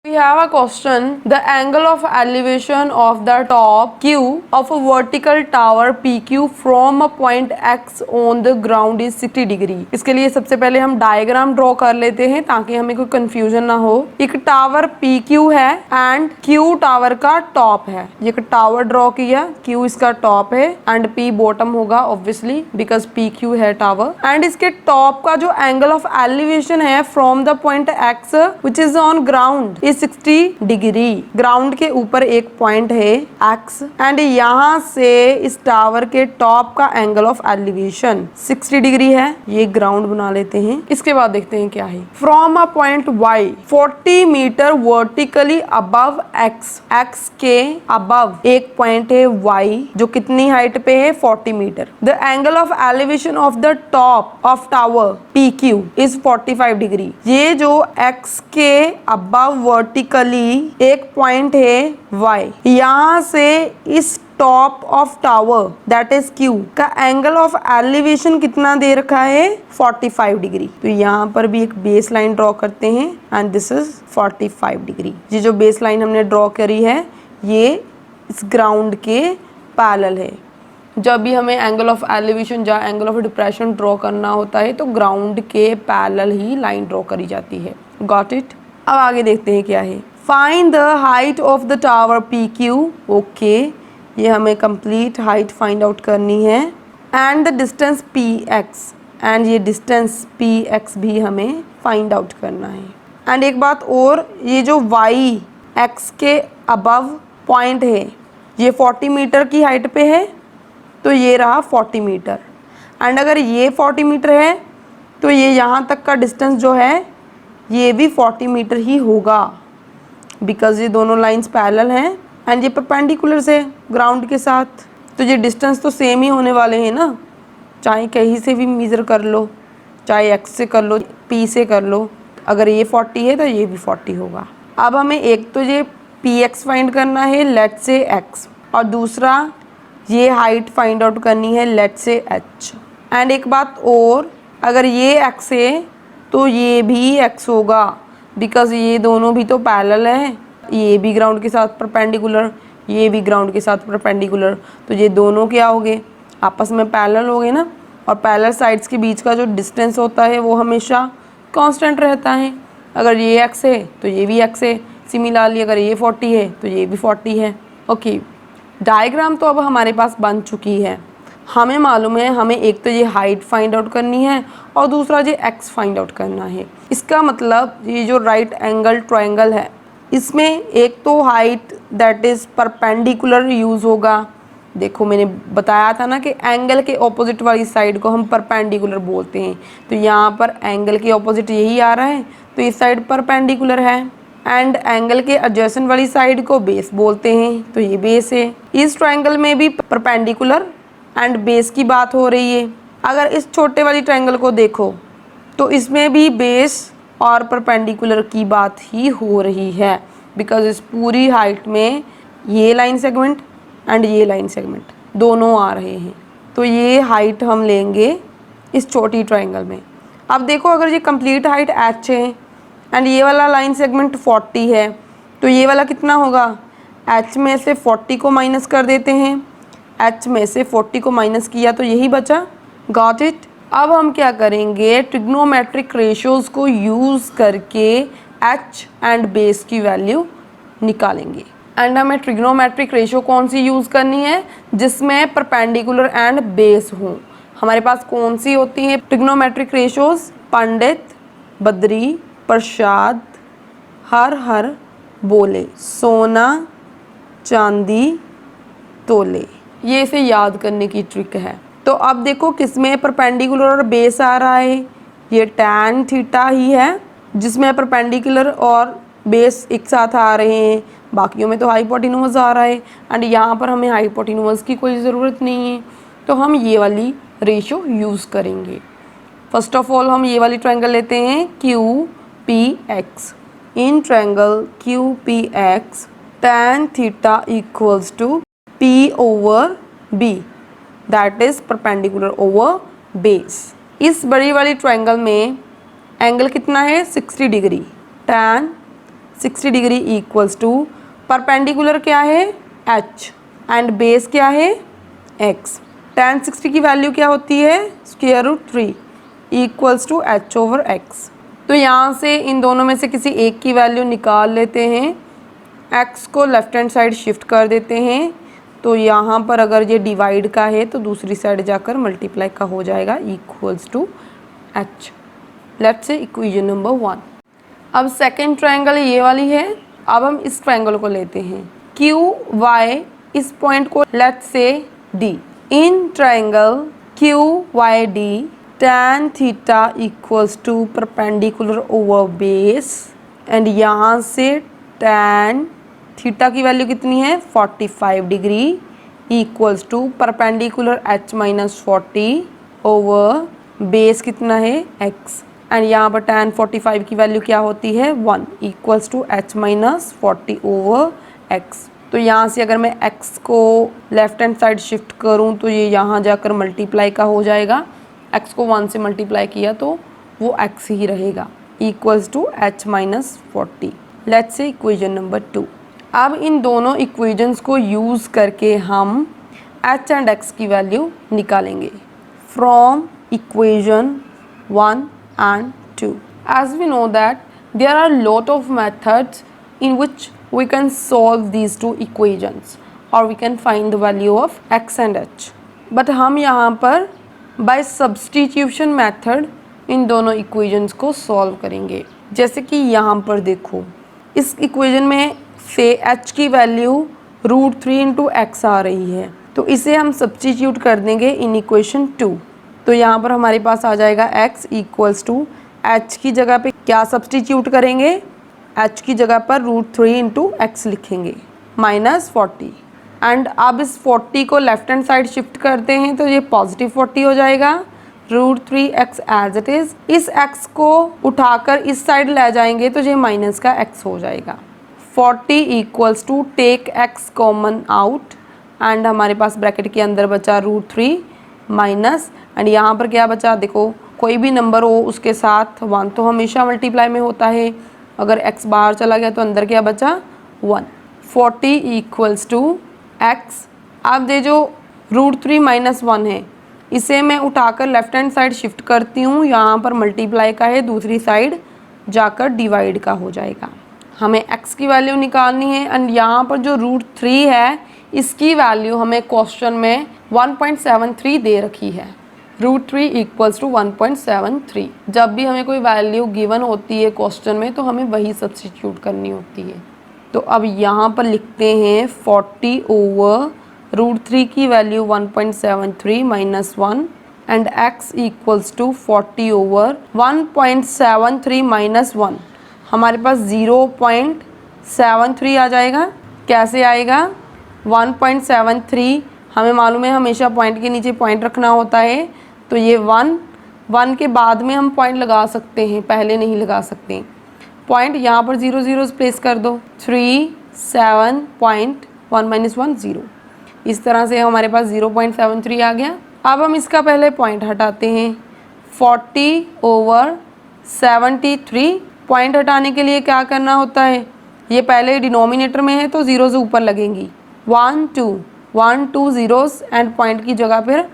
We have a question. The angle of elevation of the top Q of a vertical tower PQ from a point X on the ground is 60 degree. इसके लिए सबसे पहले हम diagram draw कर लेते हैं ताकि हमें कोई कंफ्यूजन ना हो। एक टावर PQ है एंड Q टावर का टॉप है। ये टावर ड्रॉ किया, Q इसका टॉप है एंड P बॉटम होगा ऑब्वियसली बिकॉज PQ है टावर। एंड इसके टॉप का जो एंगल ऑफ एलिवेशन है from the point X which is on ground 60 degree. Ground के ऊपर एक पॉइंट है X एंड यहाँ से इस टावर के टॉप का एंगल ऑफ एलिवेशन 60 डिग्री है। ये ग्राउंड बना लेते हैं। इसके बाद देखते हैं क्या है। From a point Y 40 metre vertically above X, X के अबव एक पॉइंट है Y जो कितनी हाइट पे है 40 metre. The angle of elevation of the top of tower PQ is 45 degree. ये जो X के अबव वर्टिकली एक पॉइंट है Y, यहाँ से इस top of tower that is Q का एंगल ऑफ एलिवेशन कितना दे रखा है 45 डिग्री। तो यहाँ पर भी एक बेस लाइन ड्रॉ करते हैं एंड दिस इज 45 डिग्री। ये जो बेस लाइन हमने ड्रॉ करी है ये इस ग्राउंड के पैरेलल है। जब भी हमें एंगल ऑफ एलिवेशन या एंगल ऑफ डिप्रेशन ड्रॉ करना होता है तो ग्राउंड के पैरेलल ही लाइन ड्रॉ करी जाती है। Got it. अब आगे देखते हैं क्या है। Find the height of the tower PQ। Okay, ये हमें कंप्लीट हाइट फाइंड आउट करनी है and the distance PX and ये डिस्टेंस PX भी हमें फाइंड आउट करना है। एंड एक बात और, ये जो Y X के अबव पॉइंट है ये 40 मीटर की हाइट पे है तो ये रहा 40 मीटर एंड अगर ये 40 मीटर है तो ये यहाँ तक का डिस्टेंस जो है ये भी 40 मीटर ही होगा बिकॉज ये दोनों लाइंस पैरेलल हैं एंड ये परपेंडिकुलर से ग्राउंड के साथ। तो ये डिस्टेंस तो सेम ही होने वाले हैं ना, चाहे कहीं से भी मेज़र कर लो, चाहे X से कर लो, P से कर लो। अगर ये 40 है तो ये भी 40 होगा। अब हमें एक तो ये PX फाइंड करना है लेट से X और दूसरा ये हाइट फाइंड आउट करनी है लेट से H। एंड एक बात और, अगर ये X है तो ये भी X होगा बिकॉज ये दोनों भी तो पैरेलल है। ये भी ग्राउंड के साथ परपेंडिकुलर, ये भी ग्राउंड के साथ परपेंडिकुलर, तो ये दोनों क्या हो गए आपस में पैरेलल हो गए ना। और पैरेलल साइड्स के बीच का जो डिस्टेंस होता है वो हमेशा कांस्टेंट रहता है। अगर ये X है तो ये भी X है। सिमिलरली अगर ये 40 है तो ये भी 40 है। ओके, डायग्राम तो अब हमारे पास बन चुकी है। हमें मालूम है हमें एक तो ये हाइट फाइंड आउट करनी है और दूसरा ये X फाइंड आउट करना है। इसका मतलब ये जो राइट एंगल ट्रायंगल है इसमें एक तो height that is perpendicular use होगा। देखो मैंने बताया था ना कि एंगल के ऑपोजिट वाली साइड को हम परपेंडिकुलर बोलते हैं। तो यहाँ पर एंगल के ऑपोजिट यही आ रहा है तो इस साइड परपेंडिकुलर है एंड एंगल के एडजेसेंट वाली साइड को बेस बोलते हैं तो ये बेस है। इस ट्रायंगल में भी परपेंडिकुलर एंड बेस की बात हो रही है। अगर इस छोटे वाली ट्रायंगल को देखो तो इसमें भी बेस और परपेंडिकुलर की बात ही हो रही है बिकॉज इस पूरी हाइट में ये लाइन सेगमेंट एंड ये लाइन सेगमेंट दोनों आ रहे हैं। तो ये हाइट हम लेंगे इस छोटी ट्रायंगल में। अब देखो अगर ये कंप्लीट हाइट H है एंड ये वाला लाइन सेगमेंट 40 है तो ये वाला कितना होगा। H में से 40 को माइनस कर देते हैं। H में से 40 को माइनस किया तो यही बचा। Got it. अब हम क्या करेंगे, ट्रिग्नोमेट्रिक रेशियोज को यूज़ करके H एंड बेस की वैल्यू निकालेंगे। एंड हमें ट्रिग्नोमेट्रिक रेशियो कौन सी यूज़ करनी है जिसमें परपेंडिकुलर एंड बेस हो। हमारे पास कौन सी होती है ट्रिग्नोमेट्रिक रेशियोज, पंडित, बद्री, प्रसाद, हर हर बोले, सोना चांदी तोले। ये इसे याद करने की ट्रिक है। तो अब देखो किसमें परपेंडिकुलर और बेस आ रहा है, ये tan थीटा ही है जिसमें परपेंडिकुलर और बेस एक साथ आ रहे हैं। बाकियों में तो हाइपोटेन्यूज आ रहा है एंड यहाँ पर हमें हाइपोटेन्यूज की कोई ज़रूरत नहीं है तो हम ये वाली रेशियो यूज़ करेंगे। फर्स्ट ऑफ ऑल हम ये वाली ट्रायंगल लेते हैं QPX। In triangle QPX tan theta equals to P/B that is perpendicular over base. इस बड़ी वाली ट्रायंगल में एंगल कितना है 60 degree. tan 60 degree equals to perpendicular क्या है h एंड बेस क्या है x। tan 60 की वैल्यू क्या होती है square root 3 equals to h over x। तो यहाँ से इन दोनों में से किसी एक की वैल्यू निकाल लेते हैं, x को लेफ्ट हैंड साइड शिफ्ट कर देते हैं, तो यहाँ पर अगर ये डिवाइड का है तो दूसरी साइड जाकर मल्टीप्लाई का हो जाएगा equals to h। Let's say equation number 1। अब सेकेंड ट्रायंगल ये वाली है, अब हम इस ट्रायंगल को लेते हैं क्यू वाई, इस पॉइंट को let's say D। In triangle Q Y D tan theta equals to perpendicular over base and यहाँ से tan थीटा की वैल्यू कितनी है 45 degree equals to perpendicular h minus 40 over base कितना है x एंड यहाँ पर tan 45 की वैल्यू क्या होती है 1 equals to h minus 40 over x। तो यहाँ से अगर मैं x को लेफ्ट हैंड साइड शिफ्ट करूँ तो ये यहाँ जाकर मल्टीप्लाई का हो जाएगा, x को 1 से मल्टीप्लाई किया तो वो x ही रहेगा equals to h minus 40। Let's say equation number 2। अब इन दोनों इक्वेशंस को यूज़ करके हम h एंड x की वैल्यू निकालेंगे from equation 1 and 2. As we know that there are lot of methods in which we can solve these two equations or we can find the value of x and h. But हम यहाँ पर by substitution method इन दोनों equations को solve करेंगे। जैसे कि यहाँ पर देखो, इस equation में से h की वैल्यू √3 इंटू x आ रही है, तो इसे हम substitute कर देंगे इन equation 2। तो यहाँ पर हमारे पास आ जाएगा x इक्वल्स टू h की जगह पे क्या सब्सटीट्यूट करेंगे, h की जगह पर √3 इंटू एक्स लिखेंगे माइनस 40 एंड अब इस 40 को लेफ्ट हैंड साइड शिफ्ट करते हैं तो ये पॉजिटिव 40 हो जाएगा, √3x एज इट इज़। इस x को उठाकर इस साइड ले जाएंगे तो ये माइनस का x हो जाएगा। 40 equals to take x common out and हमारे पास ब्रैकेट के अंदर बचा √3 माइनस एंड यहाँ पर क्या बचा, देखो कोई भी नंबर हो उसके साथ 1 तो हमेशा मल्टीप्लाई में होता है, अगर x बाहर चला गया तो अंदर क्या बचा 1। 40 इक्वल्स टू x। अब ये जो √3 माइनस 1 है इसे मैं उठाकर लेफ्ट हैंड साइड शिफ्ट करती हूँ, यहाँ पर मल्टीप्लाई का है, दूसरी साइड जाकर डिवाइड का हो जाएगा। हमें x की वैल्यू निकालनी है एंड यहाँ पर जो √3 है इसकी वैल्यू हमें क्वेश्चन में 1.73 दे रखी है। √3 इक्वल्स टू 1.73। जब भी हमें कोई वैल्यू गिवन होती है क्वेश्चन में तो हमें वही सब्स्टिट्यूट करनी होती है। तो अब यहाँ पर लिखते हैं 40 ओवर √3 की value 1.73 minus 1 and x equals to 40 over 1.73 minus 1। हमारे पास 0.73 आ जाएगा। कैसे आएगा, 1.73 हमें मालूम है हमेशा पॉइंट के नीचे पॉइंट रखना होता है, तो ये 1 के बाद में हम पॉइंट लगा सकते हैं, पहले नहीं लगा सकते। पॉइंट यहाँ पर 0 0 प्लेस कर दो, 3 7 पॉइंट 1 माइनस 1 0। इस तरह से हमारे पास 0.73 आ गया। अब हम इसका पहले पॉइंट हटाते हैं, 40 ओवर 73। पॉइंट हटाने के लिए क्या करना होता है, ये पहले डिनोमिनेटर में है तो 0 से ऊपर लगेंगी, 1 2 zeros एंड पॉइंट की जगह पर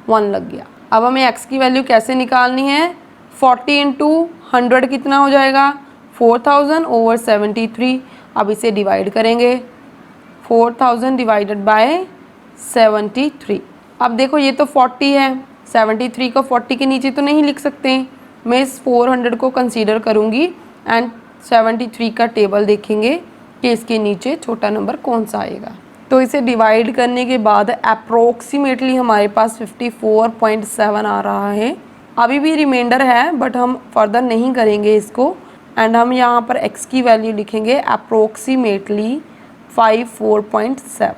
1 लग गया। अब हमें x की वैल्यू कैसे निकालनी है, 40 इंटू 100 कितना हो जाएगा 4000 ओवर 73। अब इसे डिवाइड करेंगे, 4000 डिवाइडेड बाय 73। अब देखो ये तो 40 है, 73 को 40 के नीचे तो नहीं लिख सकते, मैं इस 400 को कंसीडर करूँगी एंड 73 का टेबल देखेंगे कि इसके नीचे छोटा नंबर कौन सा आएगा। तो इसे डिवाइड करने के बाद अप्रोक्सीमेटली हमारे पास 54.7 आ रहा है। अभी भी रिमाइंडर है बट हम फर्दर नहीं करेंगे इसको एंड हम यहाँ पर x की वैल्यू लिखेंगे अप्रोक्सीमेटली 54.7।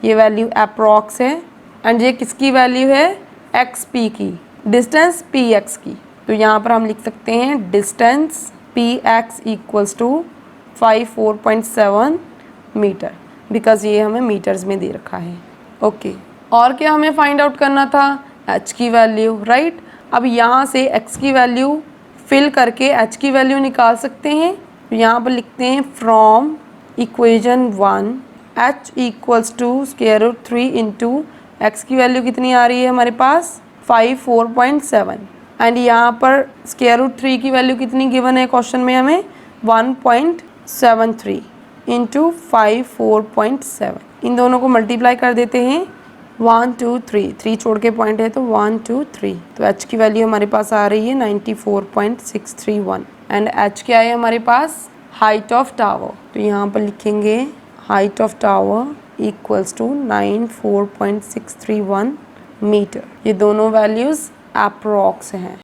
ये वैल्यू अप्रोक्स है एंड ये किसकी वैल्यू है, xp की, डिस्टेंस px की। तो यहाँ पर हम लिख सकते हैं distance px equals to 54.7 metre, because ये हमें मीटर्स में दे रखा है। ओके और क्या हमें फाइंड आउट करना था, h की वैल्यू, राइट। अब यहाँ से x की वैल्यू फिल करके h की वैल्यू निकाल सकते हैं। तो यहाँ पर लिखते हैं from equation 1 h equals to square root 3 into X की वैल्यू कितनी आ रही है हमारे पास 54.7 एंड यहाँ पर स्क्वायर रूट 3 की वैल्यू कितनी गिवन है क्वेश्चन में हमें 1.73 इंटू 54.7। इन दोनों को मल्टीप्लाई कर देते हैं 1 2 3 छोड़ के पॉइंट है तो 1 2 3, तो h की वैल्यू हमारे पास आ रही है 94.631 एंड h क्या है हमारे पास हाइट ऑफ टावर, तो यहाँ पर लिखेंगे height of tower equals to 94.631 metre. ये दोनों वैल्यूज़ अप्रॉक्स हैं।